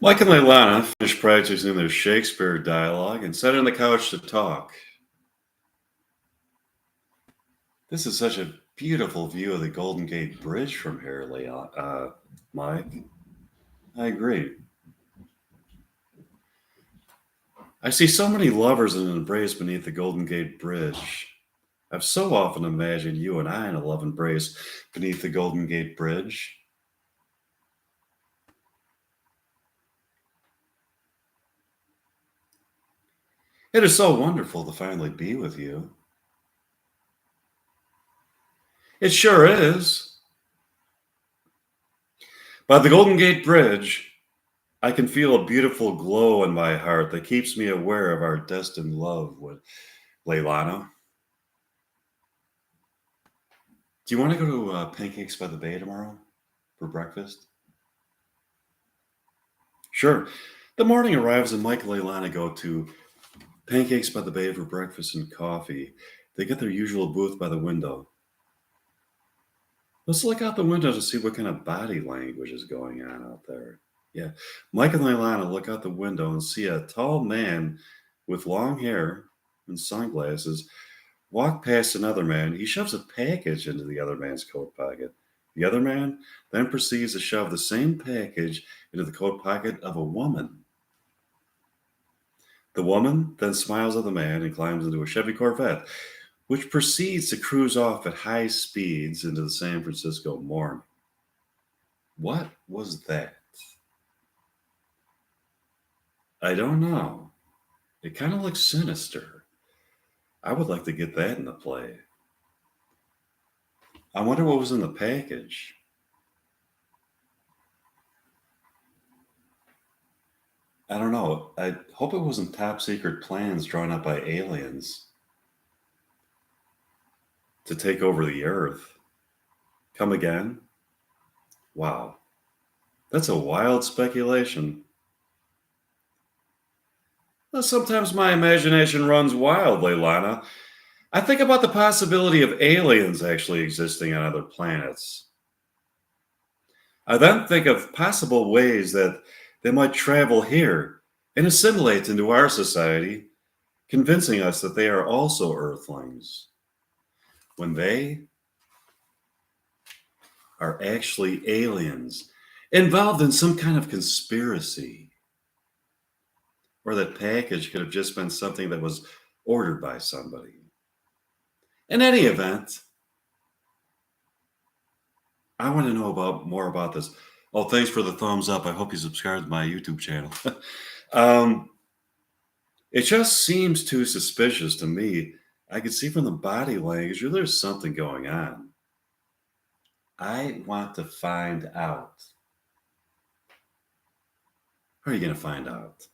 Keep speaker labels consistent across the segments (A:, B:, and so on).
A: Mike and Leilana finished practicing their Shakespeare dialogue and sat on the couch to talk. This is such a beautiful view of the Golden Gate Bridge from here, Mike. I agree. I see so many lovers in an embrace beneath the Golden Gate Bridge. I've so often imagined you and I in a love embrace beneath the Golden Gate Bridge. It is so wonderful to finally be with you. It sure is. By the Golden Gate Bridge, I can feel a beautiful glow in my heart that keeps me aware of our destined love with Leilana. Do you want to go to Pancakes by the Bay tomorrow for breakfast? Sure. The morning arrives and Mike and Leilana go to Pancakes by the Bay for breakfast and coffee. They get their usual booth by the window. Let's look out the window to see what kind of body language is going on out there. Yeah. Mike and Leilana look out the window and see a tall man with long hair and sunglasses walk past another man. He shoves a package into the other man's coat pocket. The other man then proceeds to shove the same package into the coat pocket of a woman. The woman then smiles at the man and climbs into a Chevy Corvette, which proceeds to cruise off at high speeds into the San Francisco morning. What was that? I don't know. It kind of looks sinister. I would like to get that in the play. I wonder what was in the package. I don't know. I hope it wasn't top secret plans drawn up by aliens to take over the earth. Come again? Wow. That's a wild speculation. Well, sometimes my imagination runs wild, Leilana. I think about the possibility of aliens actually existing on other planets. I then think of possible ways that they might travel here and assimilate into our society, convincing us that they are also Earthlings, when they are actually aliens involved in some kind of conspiracy. Or that package could have just been something that was ordered by somebody. In any event, I want to know more about this. Oh, thanks for the thumbs up. I hope you subscribe to my YouTube channel. um, it just seems too suspicious to me. I can see from the body language there's something going on. I want to find out. How are you going to find out?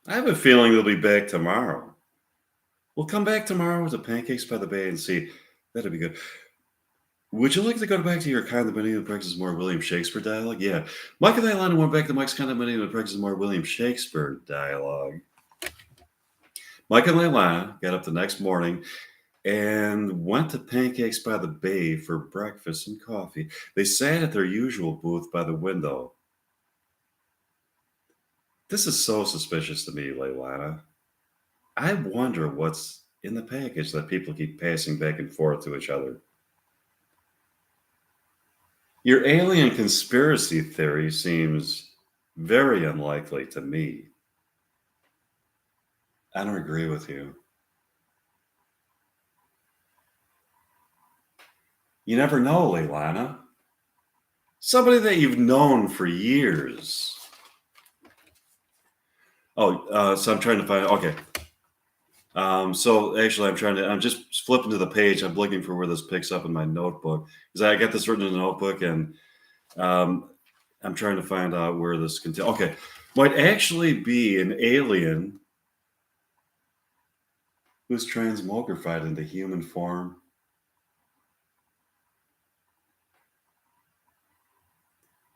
A: I have a feeling they'll be back tomorrow. We'll come back tomorrow to Pancakes by the Bay and see. That'd be good. Would you like to go back to your condominium and practice more William Shakespeare dialogue? Yeah. Mike and Leilana went back to Mike's condominium and practice more William Shakespeare dialogue. Mike and Leilana got up the next morning and went to Pancakes by the Bay for breakfast and coffee. They sat at their usual booth by the window. This is so suspicious to me, Leilana. I wonder what's in the package that people keep passing back and forth to each other. Your alien conspiracy theory seems very unlikely to me. I don't agree with you. You never know, Leilana. Somebody that you've known for years. Oh, so I'm trying to find. Okay. So actually, I'm just flipping to the page. I'm looking for where this picks up in my notebook because I got this written in a notebook, and I'm trying to find out where this can. Okay, might actually be an alien who's transmogrified into human form.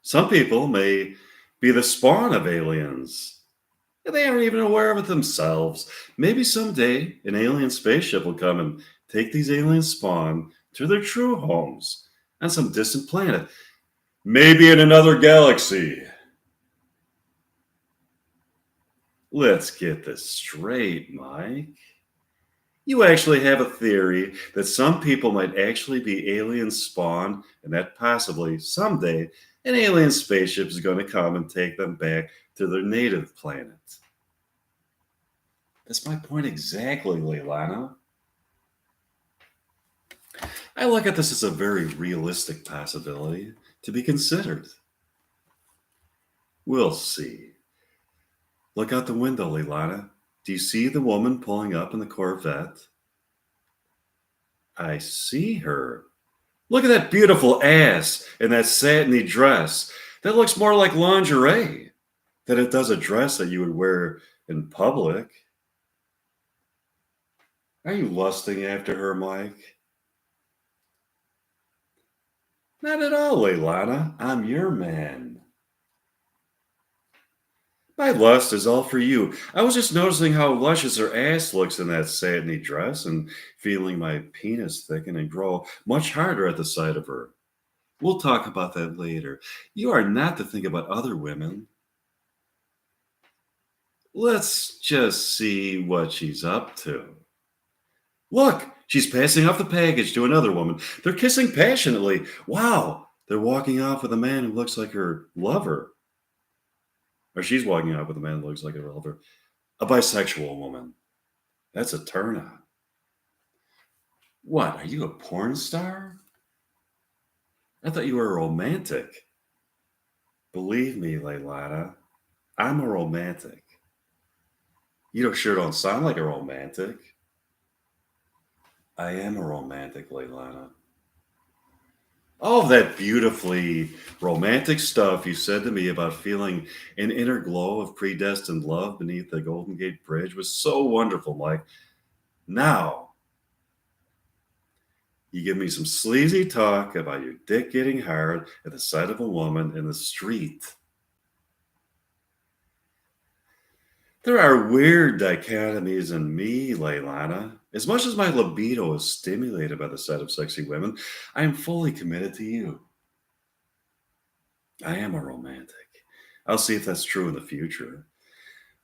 A: Some people may be the spawn of aliens. They aren't even aware of it themselves. Maybe someday an alien spaceship will come and take these alien spawn to their true homes on some distant planet. Maybe in another galaxy. Let's get this straight, Mike. You actually have a theory that some people might actually be alien spawned and that possibly someday an alien spaceship is going to come and take them back to their native planet. That's my point exactly, Leilana. I look at this as a very realistic possibility to be considered. We'll see. Look out the window, Leilana. Do you see the woman pulling up in the Corvette? I see her. Look at that beautiful ass in that satiny dress. That looks more like lingerie than it does a dress that you would wear in public. Are you lusting after her, Mike? Not at all, Leilana. I'm your man. My lust is all for you. I was just noticing how luscious her ass looks in that satiny dress and feeling my penis thicken and grow much harder at the sight of her. We'll talk about that later. You are not to think about other women. Let's just see what she's up to. Look, she's passing off the package to another woman. They're kissing passionately. Wow, they're walking off with a man who looks like her lover. Or she's walking off with a man who looks like her lover. A bisexual woman. That's a turn on. What, are you a porn star? I thought you were a romantic. Believe me, Leilana, I'm a romantic. You sure don't sound like a romantic. I am a romantic, Leilana. All that beautifully romantic stuff you said to me about feeling an inner glow of predestined love beneath the Golden Gate Bridge was so wonderful, Mike. Now, you give me some sleazy talk about your dick getting hard at the sight of a woman in the street. There are weird dichotomies in me, Leilana. As much as my libido is stimulated by the sight of sexy women, I am fully committed to you. I am a romantic. I'll see if that's true in the future.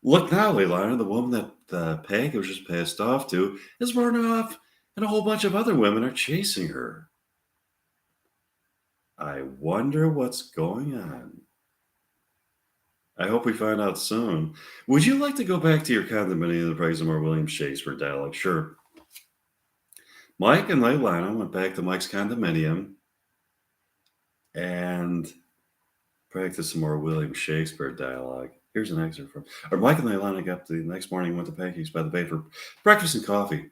A: Look now, Leilana, the woman that the package was just passed off to is running off, and a whole bunch of other women are chasing her. I wonder what's going on. I hope we find out soon. Would you like to go back to your condominium and play some more William Shakespeare dialogue? Sure. Mike and Leilana went back to Mike's condominium and practiced some more William Shakespeare dialogue. Here's an excerpt from. Or Mike and Leilana got up the next morning, went to Pancakes by the Bay for breakfast and coffee.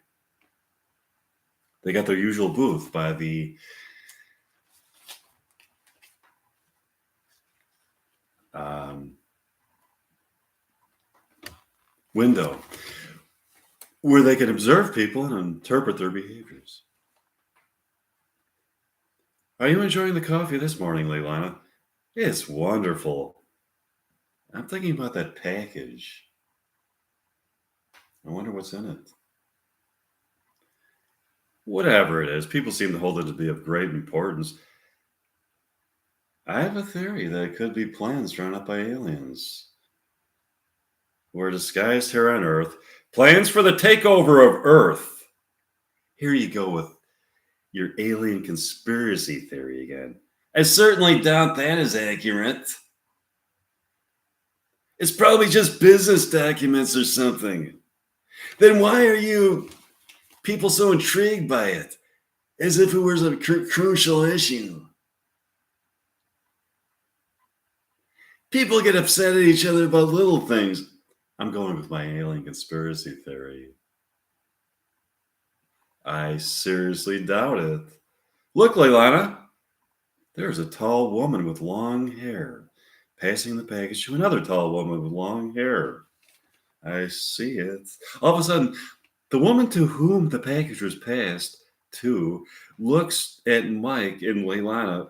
A: They got their usual booth by the window where they could observe people and interpret their behaviors. Are you enjoying the coffee this morning, Leilana? It's wonderful. I'm thinking about that package. I wonder what's in it. Whatever it is, people seem to hold it to be of great importance. I have a theory that it could be plans drawn up by aliens. We're disguised here on Earth. Plans for the takeover of Earth. Here you go with your alien conspiracy theory again. I certainly doubt that is accurate. It's probably just business documents or something. Then why are you people so intrigued by it? As if it was a crucial issue. People get upset at each other about little things. I'm going with my alien conspiracy theory. I seriously doubt it. Look, Leilana, there's a tall woman with long hair passing the package to another tall woman with long hair. I see it. All of a sudden, the woman to whom the package was passed to looks at Mike and Leilana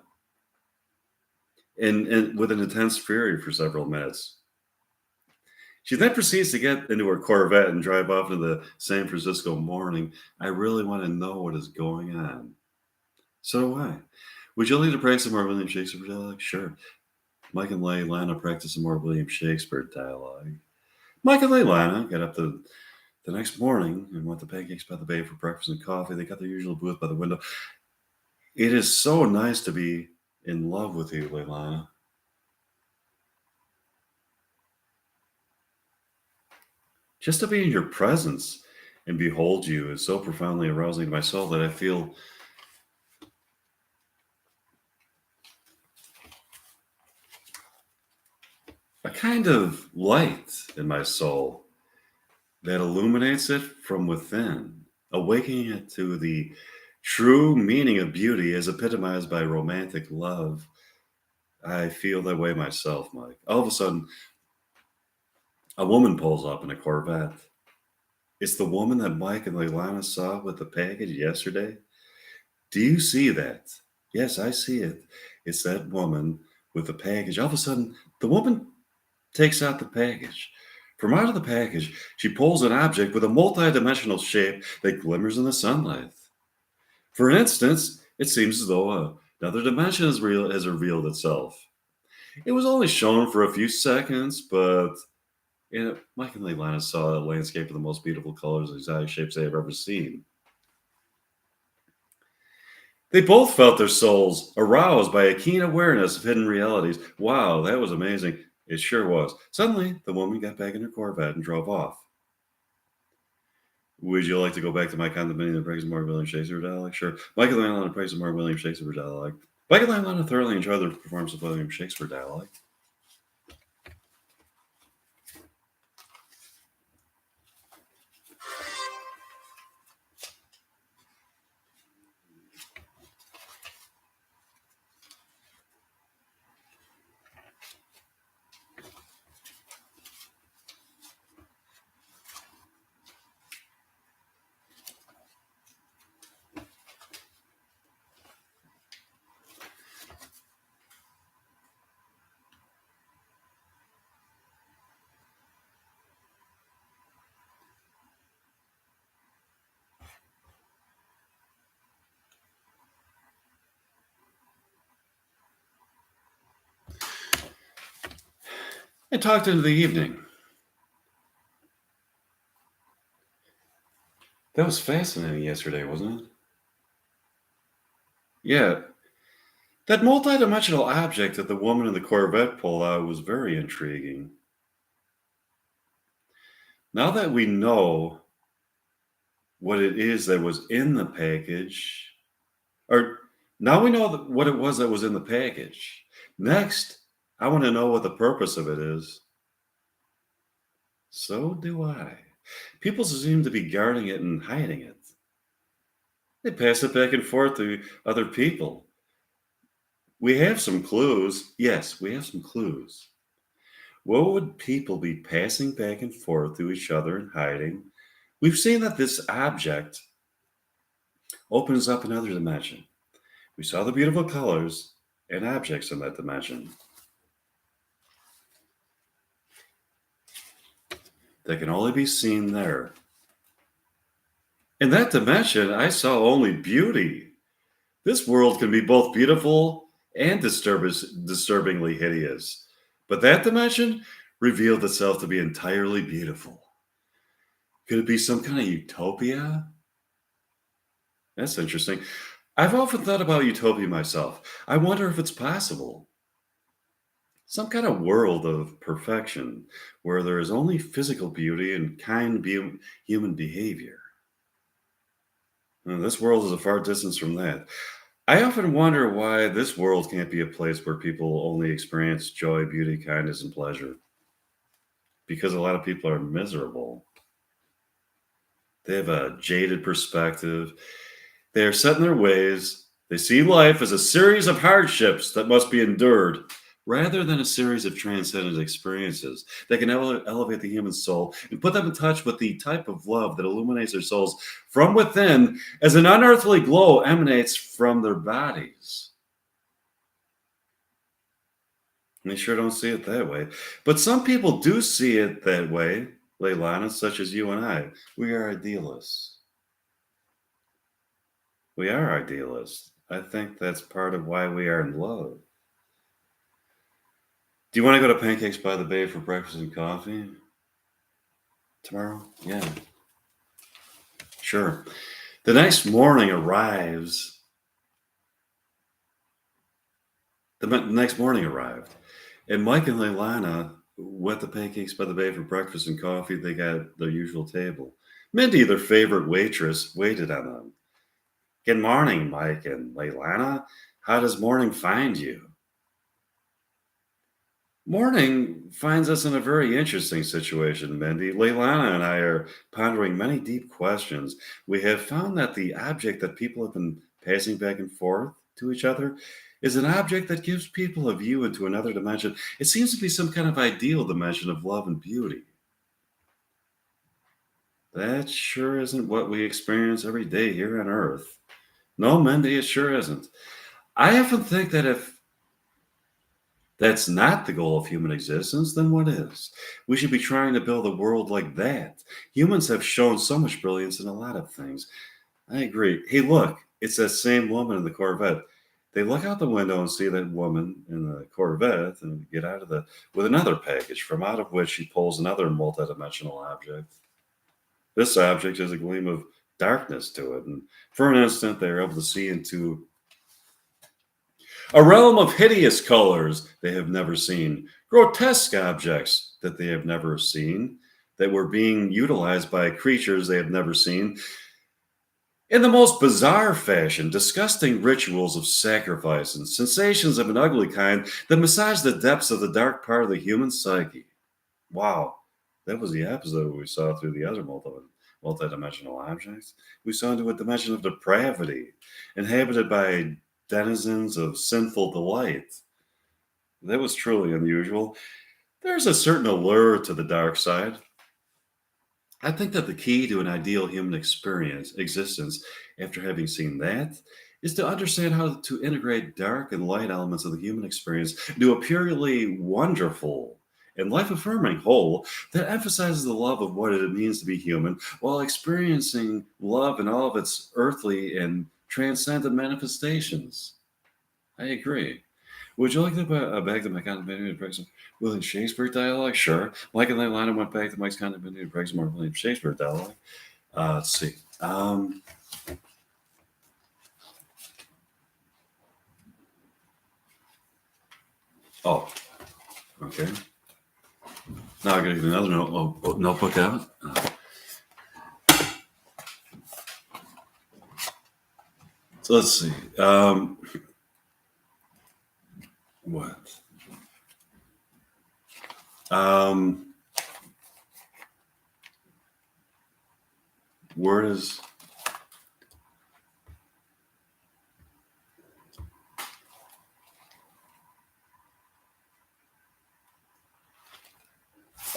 A: and with an intense fury for several minutes. She then proceeds to get into her Corvette and drive off into the San Francisco morning. I really want to know what is going on. So do I. Would you like to practice some more William Shakespeare dialogue? Sure. Mike and Leilana practice some more William Shakespeare dialogue. Mike and Leilana got up the next morning and went to Pancakes by the Bay for breakfast and coffee. They got their usual booth by the window. It is so nice to be in love with you, Leilana. Just to be in your presence and behold you is so profoundly arousing to my soul that I feel a kind of light in my soul that illuminates it from within, awakening it to the true meaning of beauty as epitomized by romantic love. I feel that way myself, Mike. All of a sudden, a woman pulls up in a Corvette. It's the woman that Mike and Leilana saw with the package yesterday. Do you see that? Yes, I see it. It's that woman with the package. All of a sudden, the woman takes out the package. From out of the package, she pulls an object with a multi-dimensional shape that glimmers in the sunlight. For instance, it seems as though another dimension has revealed itself. It was only shown for a few seconds, but Mike and Leilana saw a landscape of the most beautiful colors and exotic shapes they have ever seen. They both felt their souls aroused by a keen awareness of hidden realities. Wow, that was amazing. It sure was. Suddenly, the woman got back in her Corvette and drove off. Would you like to go back to my condominium and praise more William Shakespeare dialect? Sure. Michael Landon and praise more William Shakespeare dialect. Michael Landon thoroughly enjoyed the performance of William Shakespeare dialect. I talked into the evening. That was fascinating yesterday, wasn't it? Yeah. That multidimensional object that the woman in the Corvette pulled out was very intriguing. Now that we know what it is that was in the package, or now we know what it was that was in the package. Next, I want to know what the purpose of it is. So do I. People seem to be guarding it and hiding it. They pass it back and forth to other people. We have some clues. Yes, we have some clues. What would people be passing back and forth to each other and hiding? We've seen that this object opens up another dimension. We saw the beautiful colors and objects in that dimension that can only be seen there. In that dimension, I saw only beauty. This world can be both beautiful and disturbingly hideous. But that dimension revealed itself to be entirely beautiful. Could it be some kind of utopia? That's interesting. I've often thought about utopia myself. I wonder if it's possible. Some kind of world of perfection where there is only physical beauty and human behavior. This world is a far distance from that. I often wonder why this world can't be a place where people only experience joy, beauty, kindness, and pleasure. Because a lot of people are miserable. They have a jaded perspective. They are set in their ways. They see life as a series of hardships that must be endured rather than a series of transcendent experiences that can elevate the human soul and put them in touch with the type of love that illuminates their souls from within as an unearthly glow emanates from their bodies. And they sure don't see it that way. But some people do see it that way, Leilana, such as you and I. We are idealists. We are idealists. I think that's part of why we are in love. Do you want to go to Pancakes by the Bay for breakfast and coffee? tomorrow? Yeah, sure. The next morning arrives. The next morning arrived, and Mike and Leilana wet the pancakes by the bay for breakfast and coffee. They got their usual table. Mindy, their favorite waitress, waited on them. Good morning, Mike and Leilana. How does morning find you? Morning finds us in a very interesting situation, Mindy. Leilana and I are pondering many deep questions. We have found that the object that people have been passing back and forth to each other is an object that gives people a view into another dimension. It seems to be some kind of ideal dimension of love and beauty. That sure isn't what we experience every day here on Earth. No, Mindy, it sure isn't. I often think that if that's not the goal of human existence, then what is? We should be trying to build a world like that. Humans have shown so much brilliance in a lot of things. I agree. Hey, look, it's that same woman in the Corvette. They look out the window and see that woman in the Corvette and get out of the with another package from out of which she pulls another multidimensional object. This object has a gleam of darkness to it, and for an instant they are able to see into a realm of hideous colors they have never seen, grotesque objects that they have never seen, that were being utilized by creatures they have never seen, in the most bizarre fashion, disgusting rituals of sacrifice and sensations of an ugly kind that massage the depths of the dark part of the human psyche. Wow, that was the episode we saw through the other multidimensional objects. We saw into a dimension of depravity, inhabited by denizens of sinful delight. That was truly unusual. There's a certain allure to the dark side. I think that the key to an ideal human existence, after having seen that, is to understand how to integrate dark and light elements of the human experience into a purely wonderful and life affirming whole that emphasizes the love of what it means to be human while experiencing love in all of its earthly and transcendent manifestations. I agree. Would you like to back to my condominium to some William Shakespeare dialogue? Sure. Mike and Leilani went back to Mike's condominium to some more William Shakespeare dialogue. Let's see. Oh, okay. Now I got to get another notebook out. So let's see. What? Where does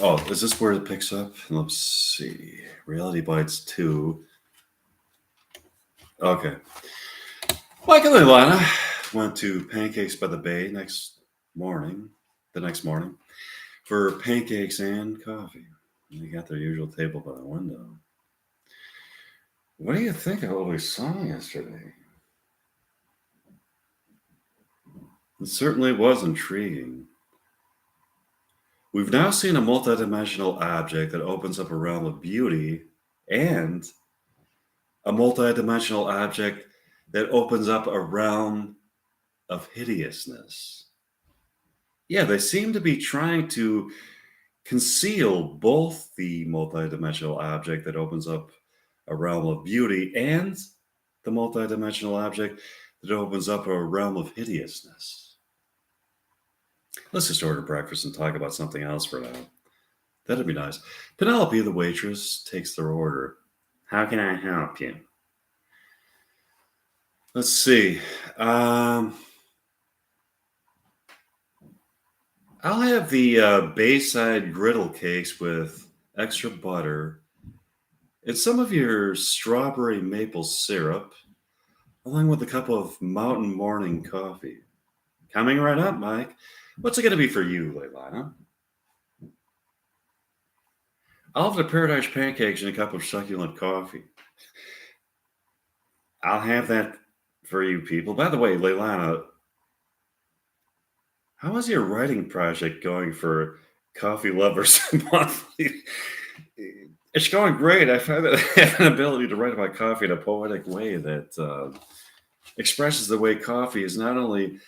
A: Oh, is this where it picks up? Let's see. Reality Bites 2. Okay. Mike and Leilana went to Pancakes by the Bay the next morning, for pancakes and coffee. They got their usual table by the window. What do you think of what we saw yesterday? It certainly was intriguing. We've now seen a multidimensional object that opens up a realm of beauty and a multidimensional object that opens up a realm of hideousness. Yeah, they seem to be trying to conceal both the multidimensional object that opens up a realm of beauty and the multidimensional object that opens up a realm of hideousness. Let's just order breakfast and talk about something else for now. That'd be nice. Penelope, the waitress, takes their order. How can I help you? Let's see. I'll have the Bayside griddle cakes with extra butter and some of your strawberry maple syrup, along with a cup of mountain morning coffee. Coming right up, Mike. What's it going to be for you, Leilana? I'll have the paradise pancakes and a cup of succulent coffee. I'll have that for you people. By the way, Leilana, how is your writing project going for Coffee Lovers Monthly? It's going great. I find that I have an ability to write about coffee in a poetic way that expresses the way coffee is not only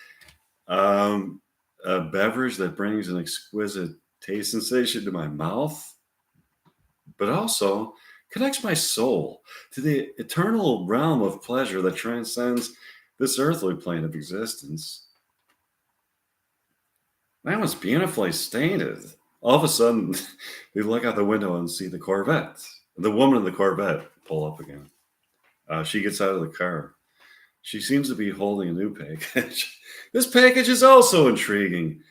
A: um, a beverage that brings an exquisite taste sensation to my mouth, but also connects my soul to the eternal realm of pleasure that transcends this earthly plane of existence. That was beautifully stated. All of a sudden, we look out the window and see the Corvette. The woman in the Corvette pull up again. She gets out of the car. She seems to be holding a new package. This package is also intriguing.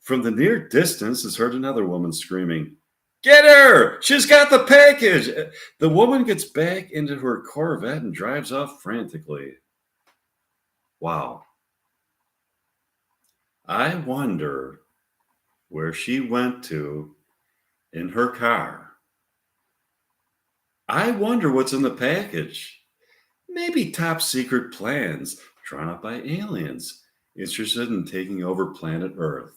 A: From the near distance is heard another woman screaming, "Get her! She's got the package!" The woman gets back into her Corvette and drives off frantically. Wow. I wonder where she went to in her car. I wonder what's in the package. Maybe top secret plans drawn up by aliens interested in taking over planet Earth.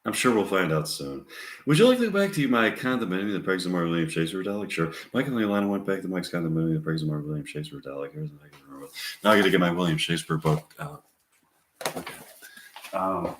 A: I'm sure we'll find out soon. Would you like to go back to my condominium that begs the Mark William Shakespeare Relic? Sure. Mike and Leilani went back to Mike's condominium that begs the Mark William Shakespeare Relic. Here's what I can remember. Now I got to get my William Shakespeare book out. Okay. Um,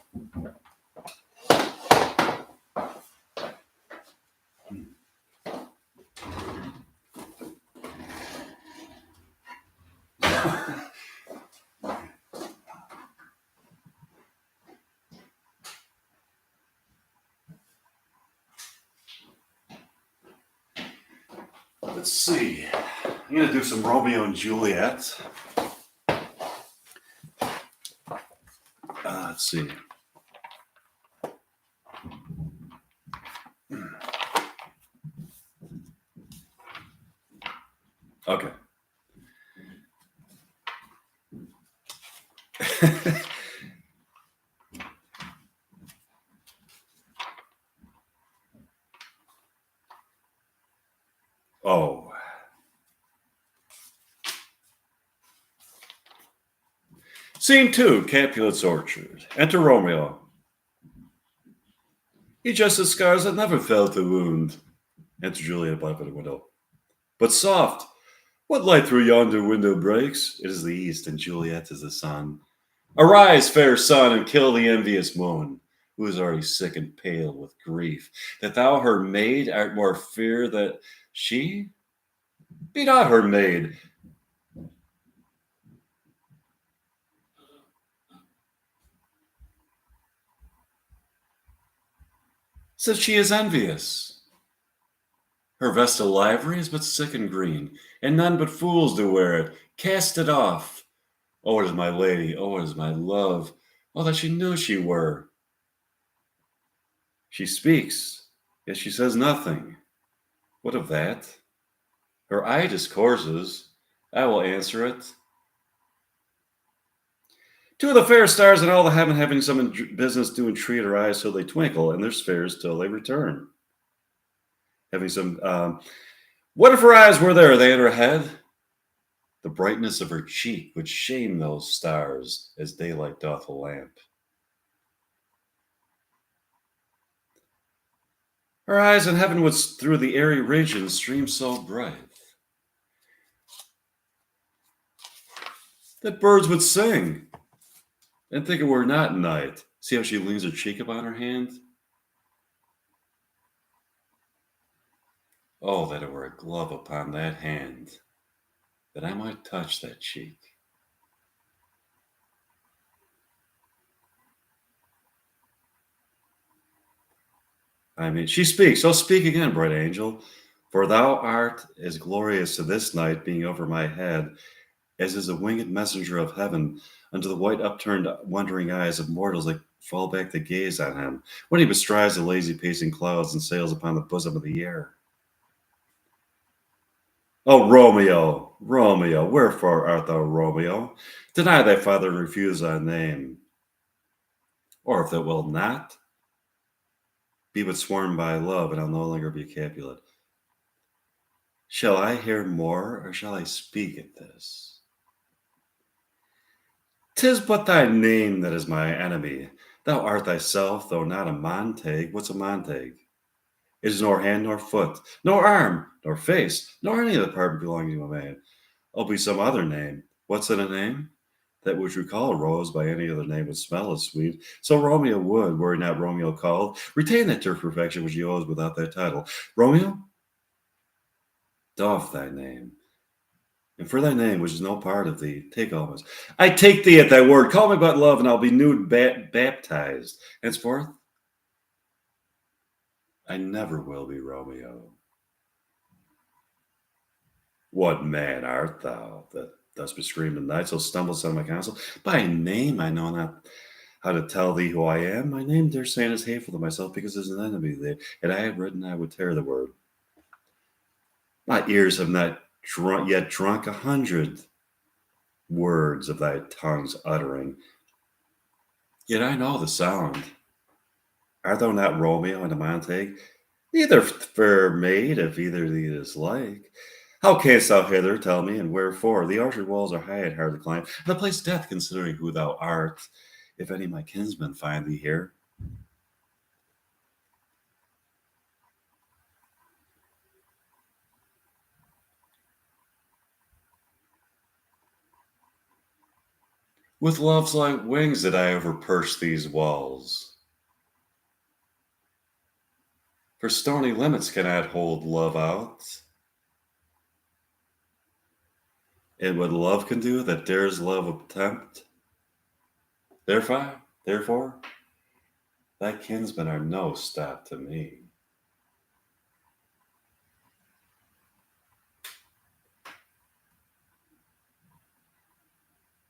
A: let's see. I'm going to do some Romeo and Juliet. Let's see. Okay. Oh. Scene 2, Capulet's Orchard. Enter Romeo. He just has scars that never felt a wound. Enter Juliet by the window. But soft, what light through yonder window breaks? It is the east, and Juliet is the sun. Arise, fair sun, and kill the envious moon, who is already sick and pale with grief, that thou her maid art more fear that she be not her maid. Since she is envious. Her vest of livery is but sick and green, and none but fools do wear it. Cast it off. Oh, it is my lady, oh, it is my love. Oh, that she knew she were. She speaks, yet she says nothing. What of that? Her eye discourses. I will answer it. Two of the fair stars in all the heaven having some business do entreat her eyes till they twinkle, and their spheres till they return. Having some, what if her eyes were there, they in her head? The brightness of her cheek would shame those stars as daylight doth a lamp. Her eyes in heaven would through the airy region stream so bright that birds would sing and think it were not night. See how she leans her cheek upon her hand? Oh, that it were a glove upon that hand, that I might touch that cheek. I mean, she speaks. Oh, speak again, bright angel, for thou art as glorious to this night being over my head as is a winged messenger of heaven unto the white upturned wondering eyes of mortals that fall back to gaze on him when he bestrides the lazy pacing clouds and sails upon the bosom of the air. Oh, Romeo, Romeo, wherefore art thou Romeo? Deny thy father and refuse thy name. Or if thou wilt not, be but sworn by love, and I'll no longer be Capulet. Shall I hear more, or shall I speak at this? 'Tis but thy name that is my enemy. Thou art thyself, though not a Montag. What's a Montag? It is nor hand nor foot, nor arm, nor face, nor any of the part belonging to a man. I'll be some other name. What's in a name? That which we call a rose by any other name would smell as sweet. So Romeo would, were he not Romeo called, retain that dear perfection which he owes without that title. Romeo, doff thy name. And for thy name, which is no part of thee, take alms. I take thee at thy word. Call me but love, and I'll be nude baptized. Henceforth, I never will be Romeo. What man art thou that thus bescreamed the night, so stumbles on my counsel? By name I know not how to tell thee who I am. My name, dare say, is hateful to myself because there's an enemy there, and I had written I would tear the word. My ears have not yet drunk 100 words of thy tongue's uttering, yet I know the sound. Art thou not Romeo and Amante? Neither fair maid, if either thee is like. How canst thou hither, tell me, and wherefore? The orchard walls are high and hard to climb, and the place death, considering who thou art, if any of my kinsmen find thee here. With love's light wings did I overperch these walls, for stony limits cannot hold love out. And what love can do that dares love attempt? Therefore, thy kinsmen are no stop to me.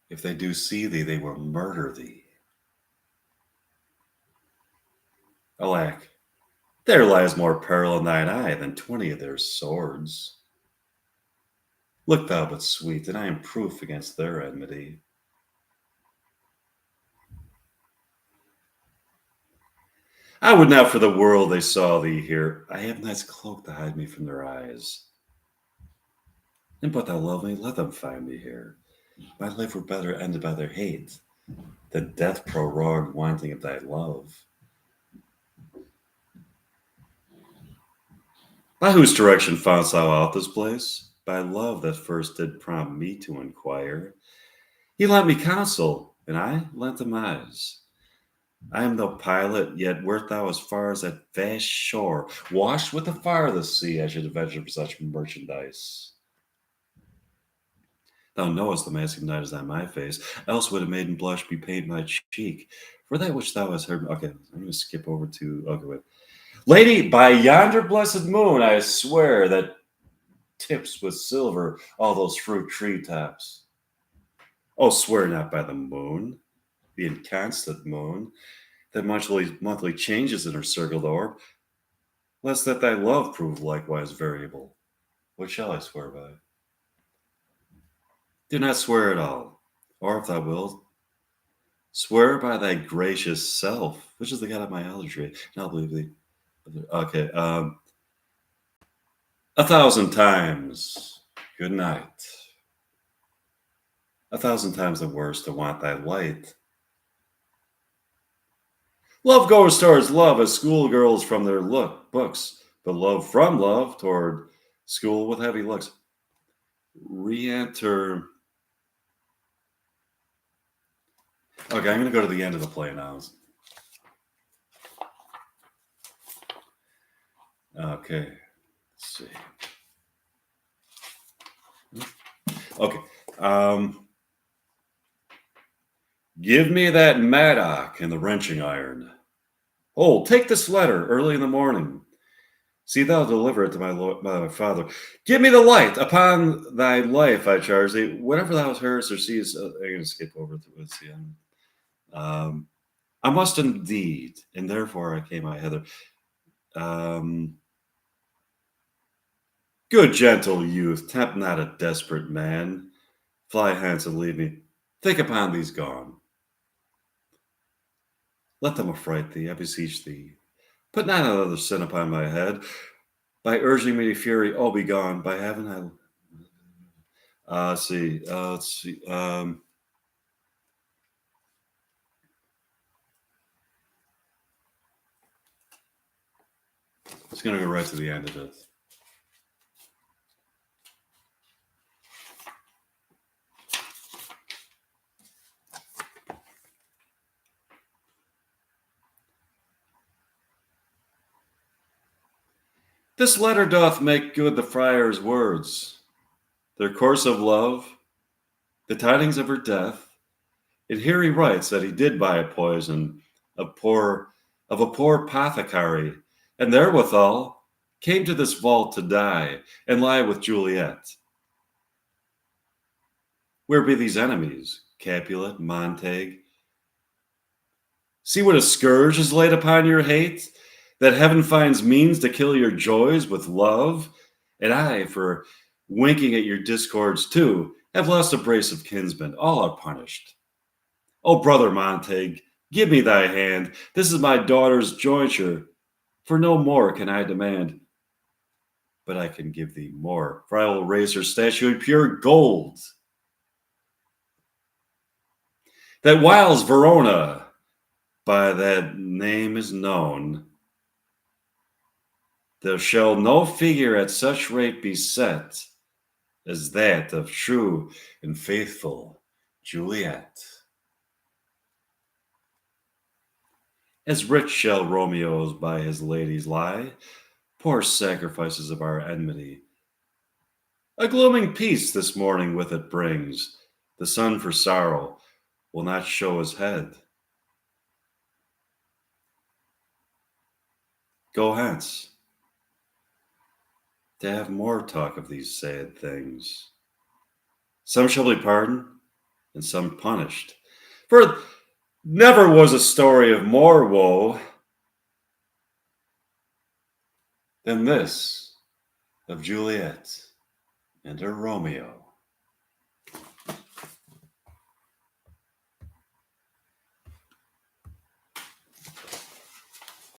A: If they do see thee, they will murder thee. Alack, there lies more peril in thine eye than 20 of their swords. Look thou but sweet, and I am proof against their enmity. I would not for the world they saw thee here. I have night's cloak to hide me from their eyes. And but thou love me, let them find me here. My life were better ended by their hate than death prorogued wanting of thy love. By whose direction foundst thou out this place? By love that first did prompt me to inquire. He lent me counsel, and I lent him eyes. I am no pilot, yet wert thou as far as that vast shore, washed with the fire of the sea, I should venture for such merchandise. Thou knowest the mask of night is on my face, else would a maiden blush bepaint my cheek. For that which thou hast heard. Okay, I'm going to skip over to. Okay, wait. Lady, by yonder blessed moon, I swear that tips with silver all those fruit tree tops. Oh, swear not by the moon, the inconstant moon, that monthly changes in her circled orb, lest that thy love prove likewise variable. What shall I swear by? Do not swear at all, or if thou wilt, swear by thy gracious self, which is the god of my idolatry, and I'll believe thee. Okay, 1,000 times good night. 1,000 times the worse to want thy light. Love goes towards love as schoolgirls from their books, but love from love toward school with heavy looks. Re-enter. Okay, I'm going to go to the end of the play now. Okay, let's see. Okay. Give me that mattock and the wrenching iron. Hold, take this letter early in the morning. See thou deliver it to my father. Give me the light upon thy life, I charge thee. Whatever thou hearest or seest, I'm going to skip over to the end. I must indeed, and therefore I came hither. Good gentle youth, tempt not a desperate man. Fly hence and leave me. Think upon these gone. Let them affright thee, I beseech thee. Put not another sin upon my head. By urging me to fury, oh, be gone. By heaven, let's see. Just going to go right to the end of it. This letter doth make good the friar's words, their course of love, the tidings of her death. And here he writes that he did buy a poison of a poor apothecary, and therewithal came to this vault to die and lie with Juliet. Where be these enemies, Capulet, Montague? See what a scourge is laid upon your hate, that heaven finds means to kill your joys with love, and I, for winking at your discords too, have lost a brace of kinsmen, all are punished. O brother Montague, give me thy hand, this is my daughter's jointure, for no more can I demand. But I can give thee more, for I will raise her statue in pure gold, that whiles Verona by that name is known, there shall no figure at such rate be set as that of true and faithful Juliet. As rich shall Romeo's by his ladies lie, poor sacrifices of our enmity. A glooming peace this morning with it brings, the sun for sorrow will not show his head. Go hence, to have more talk of these sad things. Some shall be pardoned, and some punished. For never was a story of more woe than this of Juliet and her Romeo.